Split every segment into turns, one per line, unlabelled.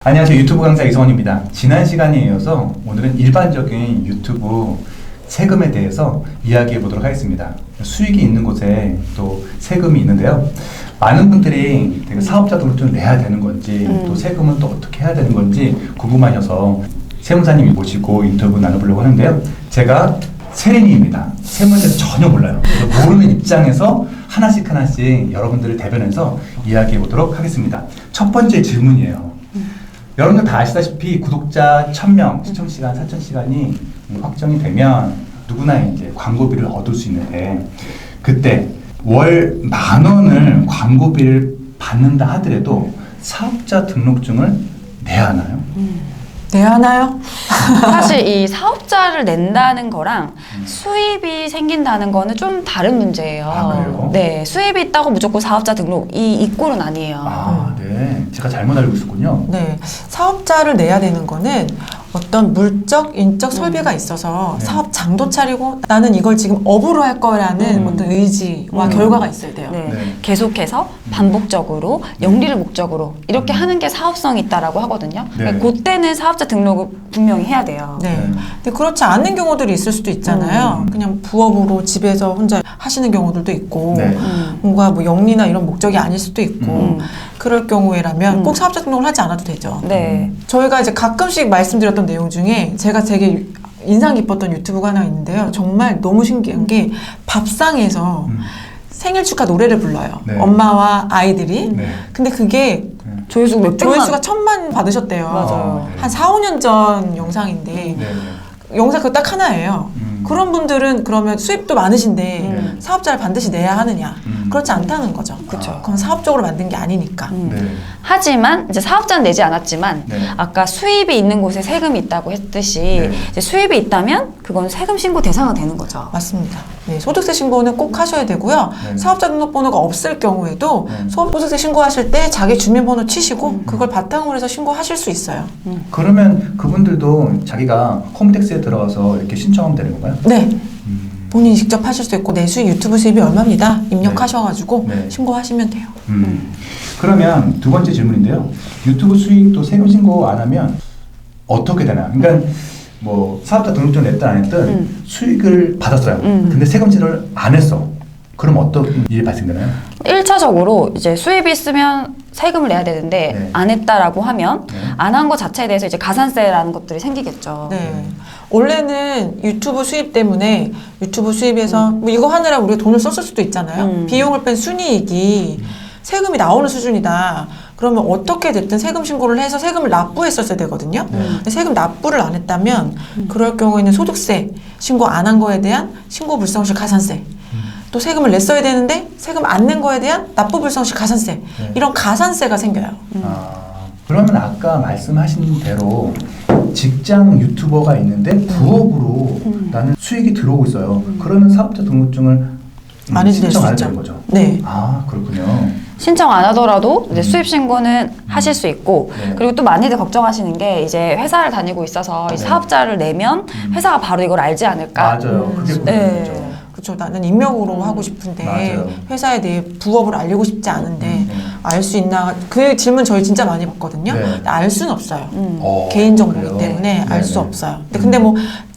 안녕하세요. 유튜브 강사 이성원입니다. 지난 시간에 이어서 오늘은 일반적인 유튜브 세금에 대해서 이야기해 보도록 하겠습니다. 수익이 있는 곳에 또 세금이 있는데요. 많은 분들이 되게 사업자 등록증을 내야 되는 건지 또 세금은 또 어떻게 해야 되는 건지 궁금하셔서 세무사님 모시고 인터뷰 나눠보려고 하는데요. 제가 세린이입니다. 세무에 대해서 전혀 몰라요. 모르는 입장에서 하나씩 여러분들을 대변해서 이야기해 보도록 하겠습니다. 첫 번째 질문이에요. 여러분들 다 아시다시피 구독자 1000명, 시청시간 4000시간이 확정이 되면 누구나 이제 광고비를 얻을 수 있는데, 그때 월 10,000원을 광고비를 받는다 하더라도 사업자 등록증을 내야 하나요?
내야 하나요?
사실 이 사업자를 낸다는 거랑 수입이 생긴다는 거는 좀 다른 문제예요.
아, 그래요?
네, 수입이 있다고 무조건 사업자 등록 이 꼴은 아니에요.
아, 네. 제가 잘못 알고 있었군요.
네, 사업자를 내야 되는 거는 어떤 물적, 인적 설비가 있어서
네.
사업 장도 차리고 나는 이걸 지금 업으로 할 거라는 어떤 의지와 결과가 있어야 돼요.
네,
네.
계속해서 반복적으로 영리를 목적으로 이렇게 하는 게 사업성이 있다라고 하거든요.
네.
그때는 사업자 등록을 분명히 해야 돼요.
네.
네.
근데 그렇지 않은 경우들이 있을 수도 있잖아요. 그냥 부업으로 집에서 혼자 하시는 경우들도 있고,
네.
뭔가 뭐 영리나 이런 목적이 아닐 수도 있고, 그럴 경우에라면 꼭 사업자 등록을 하지 않아도 되죠.
네.
저희가 이제 가끔씩 말씀드렸던 내용 중에 제가 되게 인상 깊었던 유튜브가 하나 있는데요. 정말 너무 신기한 게 밥상에서 생일 축하 노래를 불러요.
네.
엄마와 아이들이.
네.
근데 그게
조회수가 몇 백만.
조회수가 1000만 받으셨대요.
맞아요.
네.
한 4, 5년 전 영상인데
네.
영상 그거 딱 하나예요. 그런 분들은 그러면 수입도 많으신데 사업자를 반드시 내야 하느냐? 그렇지 않다는 거죠.
그쵸.
그건 사업적으로 만든 게 아니니까.
네.
하지만 이제 사업자는 내지 않았지만
네.
아까 수입이 있는 곳에 세금이 있다고 했듯이
네.
이제 수입이 있다면 그건 세금 신고 대상이 되는 거죠.
맞습니다. 네, 소득세 신고는 꼭 하셔야 되고요.
네.
사업자 등록번호가 없을 경우에도
네.
소득세 신고하실 때 자기 주민번호 치시고 그걸 바탕으로 해서 신고하실 수 있어요.
그러면 그분들도 자기가 홈택스에 들어가서 이렇게 신청하면 되는 건가요?
네. 본인이 직접 하실 수 있고 내 수익 유튜브 수입이 얼마입니다. 입력하셔가지고
네.
신고하시면 돼요.
그러면 두 번째 질문인데요. 유튜브 수익도 세금 신고 안 하면 어떻게 되나요? 그러니까 뭐 사업자 등록증 냈든 안 했든 수익을 받았어요. 근데 세금질을 안 했어. 그럼 어떤 일이 발생되나요?
1차적으로 이제 수입이 있으면 세금을 내야 되는데
네.
안 했다라고 하면
네.
안 한 것 자체에 대해서 이제 가산세라는 것들이 생기겠죠.
네. 원래는 유튜브 수입 때문에 유튜브 수입에서 뭐 이거 하느라 우리가 돈을 썼을 수도 있잖아요. 비용을 뺀 순이익이 세금이 나오는 수준이다. 그러면 어떻게 됐든 세금 신고를 해서 세금을 납부했었어야 되거든요. 근데 세금 납부를 안 했다면 그럴 경우에는 소득세 신고 안 한 거에 대한 신고 불성실 가산세, 또 세금을 냈어야 되는데 세금 안 낸 거에 대한 납부 불성실 가산세,
네.
이런 가산세가 생겨요.
그러면 아까 말씀하신 대로 직장 유튜버가 있는데 부업으로 나는 수익이 들어오고 있어요. 그러면 사업자 등록증을
안 해도 될
신청
수
안 해도
있죠.
되는 거죠.
네.
아, 그렇군요.
신청 안 하더라도 이제 수입 신고는 하실 수 있고
네.
그리고 또 많이들 걱정하시는 게 이제 회사를 다니고 있어서 이
네.
사업자를 내면 회사가 바로 이걸 알지 않을까?
맞아요. 그게
네.
문제죠.
그렇죠. 나는 익명으로 하고 싶은데
맞아요.
회사에 대해 부업을 알리고 싶지 않은데
네.
알 수 있나? 그 질문 저희 진짜 많이 받거든요.
네.
근데 알 수는 없어요.
어,
개인정보이기
그래요?
때문에 알 수
네네.
없어요. 근데 뭐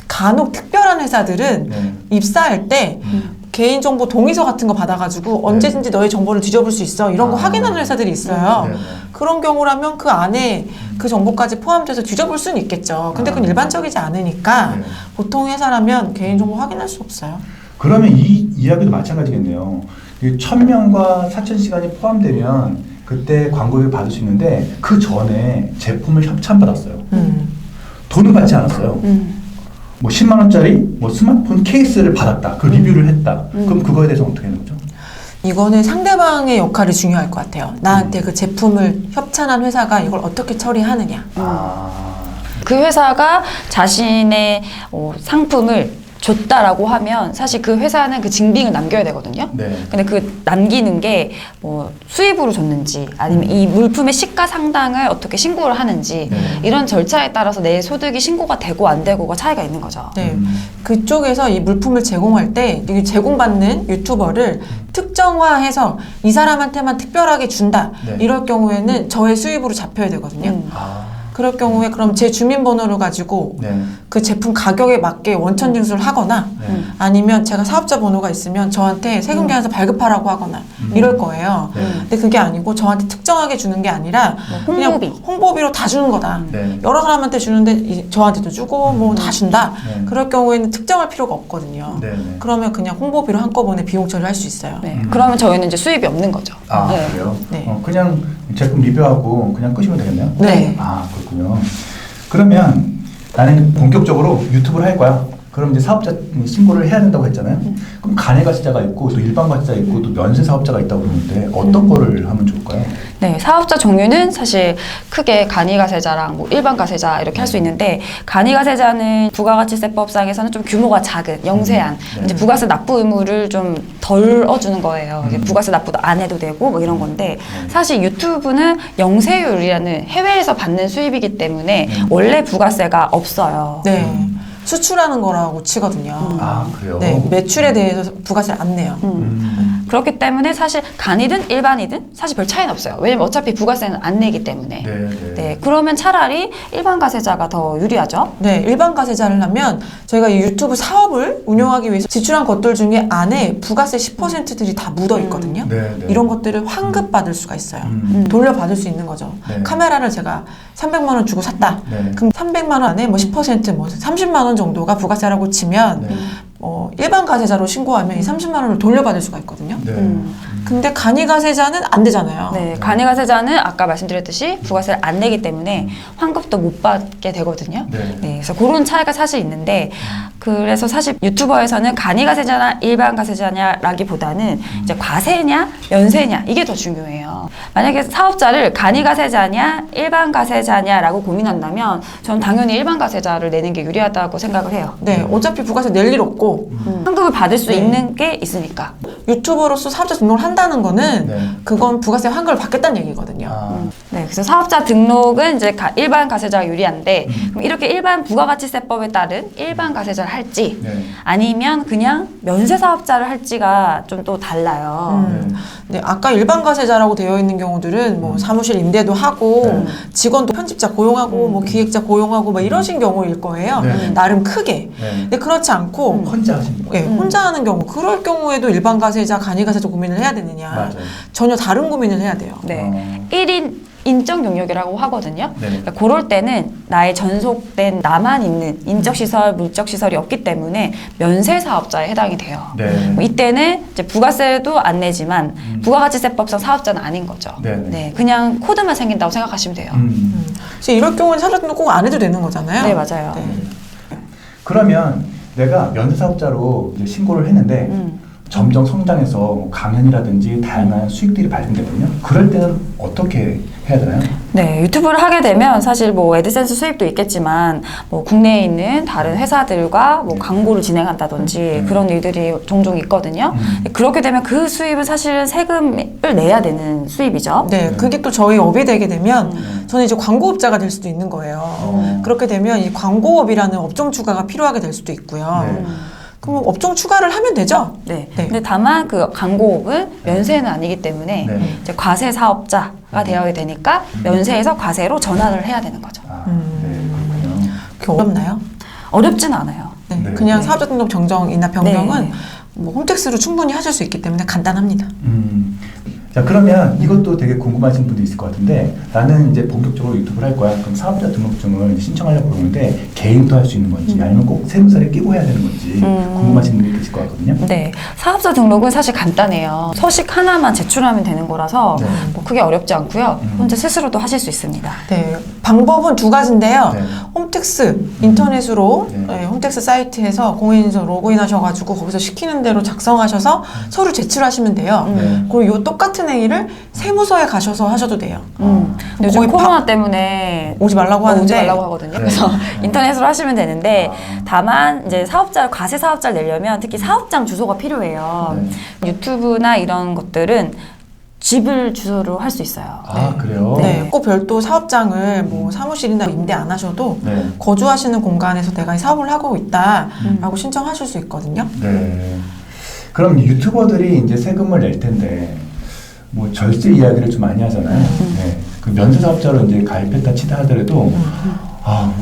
간혹 특별한 회사들은
네.
입사할 때 개인정보 동의서 같은 거 받아가지고 언제든지 너의 정보를 뒤져볼 수 있어. 이런 거
아.
확인하는 회사들이 있어요.
네네.
그런 경우라면 그 안에 그 정보까지 포함돼서 뒤져볼 수는 있겠죠. 근데 그건 일반적이지 않으니까
네.
보통 회사라면 개인정보 확인할 수 없어요.
그러면 이 이야기도 마찬가지겠네요. 1000명과 4000시간이 포함되면 그때 광고를 받을 수 있는데 그 전에 제품을 협찬받았어요. 돈은 받지 않았어요. 뭐 10만 원짜리 뭐 스마트폰 케이스를 받았다. 그 리뷰를 했다. 그럼 그거에 대해서 어떻게 하는 거죠?
이거는 상대방의 역할이 중요할 것 같아요. 나한테 그 제품을 협찬한 회사가 이걸 어떻게 처리하느냐.
그 회사가 자신의 상품을 줬다라고 하면 사실 그 회사는 그 증빙을 남겨야 되거든요.
네.
근데 그 남기는 게 뭐 수입으로 줬는지 아니면 이 물품의 시가 상당을 어떻게 신고를 하는지
네.
이런 절차에 따라서 내 소득이 신고가 되고 안 되고가 차이가 있는 거죠.
네. 그쪽에서 이 물품을 제공할 때 이 제공받는 유튜버를 특정화해서 이 사람한테만 특별하게 준다.
네.
이럴 경우에는 저의 수입으로 잡혀야 되거든요.
아.
그럴 경우에 그럼 제 주민번호를 가지고
네.
그 제품 가격에 맞게 원천 징수를 하거나
네.
아니면 제가 사업자 번호가 있으면 저한테 세금계산서 발급하라고 하거나 이럴 거예요.
네.
근데 그게 아니고 저한테 특정하게 주는 게 아니라 그냥
홍보비.
홍보비로 다 주는 거다.
네.
여러 사람한테 주는데 저한테도 주고 뭐 다 준다.
네.
그럴 경우에는 특정할 필요가 없거든요.
네. 네.
그러면 그냥 홍보비로 한꺼번에 비용 처리를 할 수 있어요.
네. 그러면 저희는 이제 수입이 없는 거죠.
아,
네.
그래요?
네.
그냥 제품 리뷰하고 그냥 끄시면 되겠네요?
네.
아, 그렇군요. 그러면 나는 본격적으로 유튜브를 할 거야. 그럼 이제 사업자 신고를 해야 된다고 했잖아요. 그럼 간이 가세자가 있고 또 일반 가세자 있고 또 면세 사업자가 있다고 그러는데 어떤 거를 하면 좋을까요?
네, 사업자 종류는 사실 크게 간이가세자랑 뭐 일반 가세자 이렇게 할 수 있는데 간이가세자는 부가가치세법상에서는 좀 규모가 작은 영세한
네.
이제 부가세 납부 의무를 좀 덜 어주는 거예요. 이제 부가세 납부도 안 해도 되고 뭐 이런 건데 사실 유튜브는 영세율이라는 해외에서 받는 수입이기 때문에 원래 부가세가 없어요.
네. 수출하는 거라고 치거든요.
아, 그래요?
네, 매출에 대해서 부가세를 안 내요.
그렇기 때문에 사실 간이든 일반이든 사실 별 차이는 없어요. 왜냐면 어차피 부가세는 안 내기 때문에.
네, 네.
네, 그러면 차라리 일반 가세자가 더 유리하죠.
네, 일반 가세자를 하면 저희가 이 유튜브 사업을 운영하기 위해서 지출한 것들 중에 안에 부가세 10%들이 다 묻어 있거든요.
네, 네.
이런 것들을 환급받을 수가 있어요.
음.
돌려받을 수 있는 거죠.
네.
카메라를 제가 300만 원 주고 샀다.
네.
그럼 300만 원 안에 뭐 10%, 뭐 30만 원 정도가 부가세라고 치면
네.
일반 가세자로 신고하면 이 30만 원을 돌려받을 수가 있거든요.
네.
근데 간이 가세자는 안 되잖아요.
네, 간이가세자는 아까 말씀드렸듯이 부가세를 안 내기 때문에 환급도 못 받게 되거든요.
네.
네, 그래서 그런 차이가 사실 있는데 그래서 사실 유튜버에서는 간이가세자나 일반 가세자냐라기보다는 이제 과세냐 면세냐 이게 더 중요해요. 만약에 사업자를 간이가세자냐 일반 가세자냐라고 고민한다면 저는 당연히 일반 가세자를 내는 게 유리하다고 생각을 해요.
네, 어차피 부가세 낼 일 없고
환급을 받을 수
네.
있는 게 있으니까.
유튜버로서 사업자 등록을 한다는 거는
네.
그건 부가세 환급을 받겠다는 얘기거든요.
아,
네, 그래서 사업자 등록은 이제 일반 가세자가 유리한데 그럼 이렇게 일반 부가가치세법에 따른 일반 가세자를 할지
네.
아니면 그냥 면세 사업자를 할지가 좀 또 달라요.
네, 아까 일반 가세자라고 되어 있는 경우들은 뭐 사무실 임대도 하고 직원도 편집자 고용하고 뭐 기획자 고용하고 뭐 이러신 경우일 거예요.
네.
나름 크게.
네.
근데 그렇지 않고
혼자 하시는 거예요?
혼자 하는 경우 그럴 경우에도 일반 가세자, 간이 가세자 고민을 해야 되느냐.
맞아요.
전혀 다른 고민을 해야 돼요.
네. 1인 인적 용역이라고 하거든요.
네.
그러니까 그럴 때는 나의 전속된 나만 있는 인적 시설, 물적 시설이 없기 때문에 면세 사업자에 해당이 돼요.
네.
뭐 이때는 이제 부가세도 안 내지만 부가가치세법상 사업자는 아닌 거죠.
네.
네, 그냥 코드만 생긴다고 생각하시면 돼요.
그래서 이럴 경우는 사업자 등록 꼭 안 해도 되는 거잖아요.
네, 맞아요.
네.
그러면 내가 면세 사업자로 이제 신고를 했는데 점점 성장해서 뭐 강연이라든지 다양한 수익들이 발생되거든요. 그럴 때는 어떻게 해야 되나요?
네, 유튜브를 하게 되면 사실 뭐 애드센스 수입도 있겠지만 뭐 국내에 있는 다른 회사들과 뭐 광고를 진행한다든지 그런 일들이 종종 있거든요. 그렇게 되면 그 수입은 사실은 세금을 내야 되는 수입이죠.
네, 그게 또 저희 업이 되게 되면 저는 이제 광고업자가 될 수도 있는 거예요. 그렇게 되면 이 광고업이라는 업종 추가가 필요하게 될 수도 있고요.
네.
그럼 업종 추가를 하면 되죠?
네.
네.
근데 다만 그 광고업은 면세는 아니기 때문에
네.
이제 과세 사업자가 되어야 되니까 면세에서 과세로 전환을 해야 되는 거죠.
아, 네, 그렇군요.
그게 어렵나요?
어렵진 않아요.
네,
네.
그냥
네.
사업자 등록 정정이나 변경은
네.
뭐 홈택스로 충분히 하실 수 있기 때문에 간단합니다.
자, 그러면 이것도 되게 궁금하신 분도 있을 것 같은데 나는 이제 본격적으로 유튜브를 할 거야. 그럼 사업자 등록증을 신청하려고 그러는데 개인도 할 수 있는 건지 아니면 꼭 세무사를 끼고 해야 되는 건지 궁금하신 분이 계실 것 같거든요.
네, 사업자 등록은 사실 간단해요. 서식 하나만 제출하면 되는 거라서
네.
뭐 크게 어렵지 않고요. 혼자 스스로도 하실 수 있습니다.
네, 방법은 두 가지인데요.
네.
홈택스 인터넷으로
네.
네, 홈택스 사이트에서 공인인증 로그인하셔가지고 거기서 시키는 대로 작성하셔서 서류 제출하시면 돼요.
네.
그리고 이 똑같은 행위를 세무서에 가셔서 하셔도 돼요.
근데 요즘
거의
코로나 때문에
오지 말라고 하는데
오지 말라고 하거든요.
네.
그래서 인터넷으로 하시면 되는데
아.
다만 이제 과세 사업자를 내려면 특히 사업장 주소가 필요해요. 유튜브나 이런 것들은 집을 주소로 할 수 있어요.
아, 그래요?
네, 꼭 별도 사업장을 뭐 사무실이나 임대 안 하셔도
네.
거주하시는 공간에서 내가 이 사업을 하고 있다라고 신청하실 수 있거든요.
네. 그럼 유튜버들이 이제 세금을 낼 텐데 뭐 절세 이야기를 좀 많이 하잖아요. 네. 그 면세 사업자로 이제 가입했다 치다 하더라도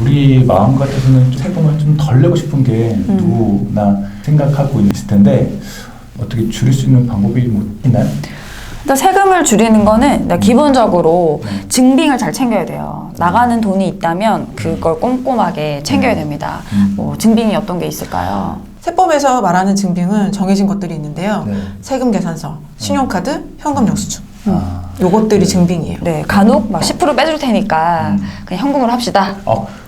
우리 마음 같아서는 세금을 좀 덜 내고 싶은 게 누구나 생각하고 있을 텐데 어떻게 줄일 수 있는 방법이 뭐 있나요?
일단 세금을 줄이는 거는 일단 기본적으로 증빙을 잘 챙겨야 돼요. 나가는 돈이 있다면 그걸 꼼꼼하게 챙겨야 됩니다. 뭐 증빙이 어떤 게 있을까요?
세법에서 말하는 증빙은 정해진 것들이 있는데요.
네.
세금 계산서, 신용카드, 현금 영수증.
아.
요것들이 증빙이에요.
네, 간혹 막 10% 빼줄 테니까 그냥 현금으로 합시다.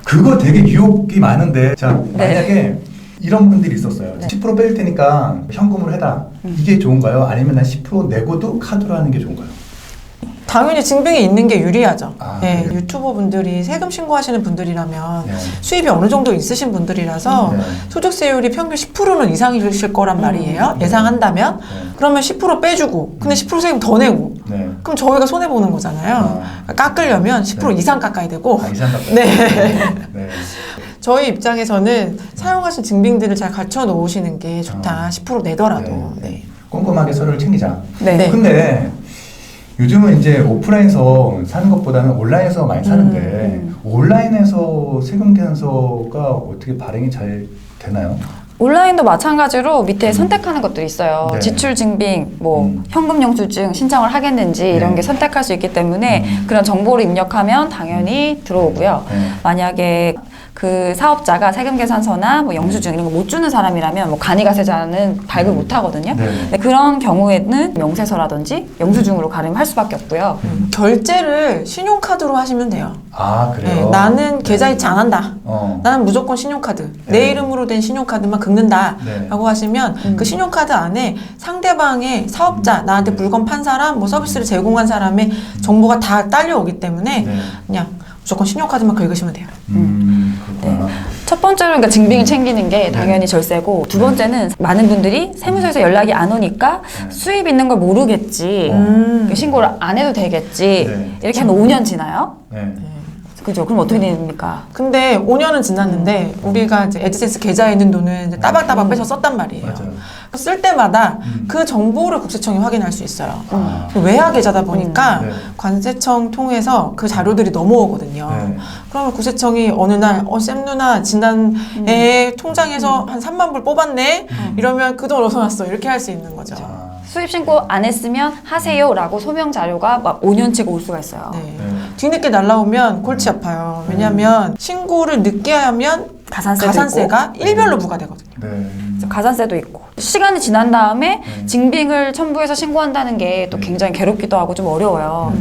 그거 되게 유혹이 많은데 자
네.
만약에 이런 분들이 있었어요. 10% 뺄 테니까 현금으로 해라. 이게 좋은가요? 아니면 난 10% 내고도 카드로 하는 게 좋은가요?
당연히 증빙이 있는 게 유리하죠. 네,
그래요?
유튜버 분들이 세금 신고하시는 분들이라면
네.
수입이 어느 정도 있으신 분들이라서
네.
소득세율이 평균 10%는 이상이실 거란 말이에요. 예상한다면.
네.
그러면 10% 빼주고 근데 10% 세금 더 내고
네.
그럼 저희가 손해보는 거잖아요. 깎으려면 10%
네.
이상 깎아야 되고
이상 깎아야
네.
네.
저희 입장에서는 사용하신 증빙들을 잘 갖춰 놓으시는 게 좋다. 10% 내더라도. 네.
꼼꼼하게 서류를 챙기자.
네.
근데 요즘은 이제 오프라인에서 사는 것보다는 온라인에서 많이 사는데 온라인에서 세금 계산서가 어떻게 발행이 잘 되나요?
온라인도 마찬가지로 밑에 선택하는 것들이 있어요.
네.
지출 증빙, 뭐 현금 영수증 신청을 하겠는지 이런
네.
게 선택할 수 있기 때문에 그런 정보를 입력하면 당연히 들어오고요.
네.
만약에 그 사업자가 세금 계산서나 뭐 영수증 이런 거 못 주는 사람이라면 뭐 간이가세자는 발급 못 하거든요.
네.
근데 그런 경우에는 명세서라든지 영수증으로 가름할 수밖에 없고요.
결제를 신용카드로 하시면 돼요.
그래요?
네, 나는 계좌이체 안 한다.
어.
나는 무조건 신용카드.
네.
내 이름으로 된 신용카드만 긁는다.
네.
라고 하시면 그 신용카드 안에 상대방의 사업자, 나한테 물건 판 사람, 뭐 서비스를 제공한 사람의 정보가 다 딸려오기 때문에
네.
그냥 무조건 신용카드만 긁으시면 돼요.
그렇구나.
첫 번째로 그러니까 증빙을 챙기는 게 당연히 절세고 두 번째는 많은 분들이 세무서에서 연락이 안 오니까 수입 있는 걸 모르겠지 신고를 안 해도 되겠지
네.
이렇게 하면 5년 지나요?
네.
그죠? 그럼 어떻게 됩니까?
근데 5년은 지났는데 우리가 이제 에드센스 계좌에 있는 돈은 이제 따박따박 빼서 썼단 말이에요.
맞아요.
쓸 때마다 그 정보를 국세청이 확인할 수 있어요.
아.
외화 계좌다 보니까
네.
관세청 통해서 그 자료들이 넘어오거든요.
네.
그러면 국세청이 어느 날 쌤 누나 지난해 통장에서 한 3만 불 뽑았네? 이러면 그 돈 어디서 났어? 이렇게 할 수 있는 거죠.
수입 신고 안 했으면 하세요라고 소명 자료가 막 5년치가 올 수가 있어요.
네.
네.
뒤늦게 날라오면 골치 아파요. 왜냐하면 신고를 늦게 하면 가산세가 일별로 부과되거든요.
네.
그래서 가산세도 있고 시간이 지난 다음에 증빙을 첨부해서 신고한다는 게 또 굉장히 괴롭기도 하고 좀 어려워요.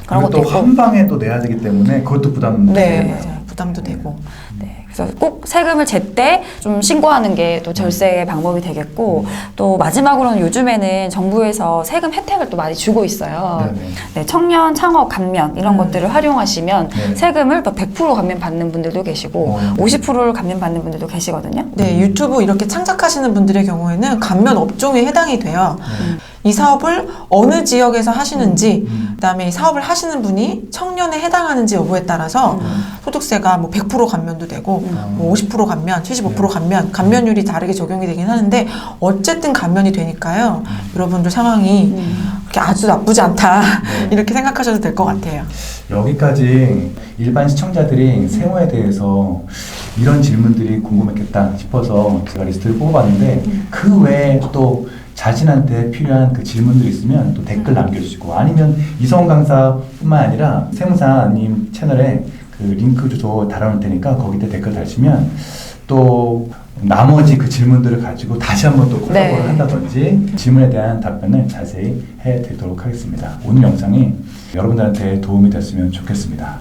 그런
그리고
것도
또
있고.
한 방에 또 내야 되기 때문에 그것도 부담.
네, 맞아요. 부담도 되고.
네, 그래서 꼭 세금을 제때 좀 신고하는 게 또 절세의 방법이 되겠고 또 마지막으로는 요즘에는 정부에서 세금 혜택을 또 많이 주고 있어요.
네네.
네, 청년 창업 감면 이런 것들을 활용하시면
네.
세금을 또 100% 감면 받는 분들도 계시고 50%를 감면 받는 분들도 계시거든요.
네, 유튜브 이렇게 창작하시는 분들의 경우에는 감면 업종에 해당이 돼요. 이 사업을 어느 지역에서 하시는지, 그다음에 이 사업을 하시는 분이 청년에 해당하는지 여부에 따라서 소득세가 뭐 100% 감면도 되고, 뭐 50% 감면, 75% 감면, 감면율이 다르게 적용이 되긴 하는데 어쨌든 감면이 되니까요. 여러분들 상황이 그렇게 아주 나쁘지 않다 이렇게 생각하셔도 될 것 같아요.
여기까지 일반 시청자들이 세무에 대해서 이런 질문들이 궁금했겠다 싶어서 제가 리스트를 뽑아봤는데 그 외에 또 자신한테 필요한 그 질문들이 있으면 또 댓글 남겨주시고 아니면 이성훈 강사뿐만 아니라 세무사님 채널에 그 링크 주소 달아놓을 테니까 거기다 댓글 달시면 또 나머지 그 질문들을 가지고 다시 한번 또 콜라보를 한다든지 질문에 대한 답변을 자세히 해드리도록 하겠습니다. 오늘 영상이 여러분들한테 도움이 됐으면 좋겠습니다.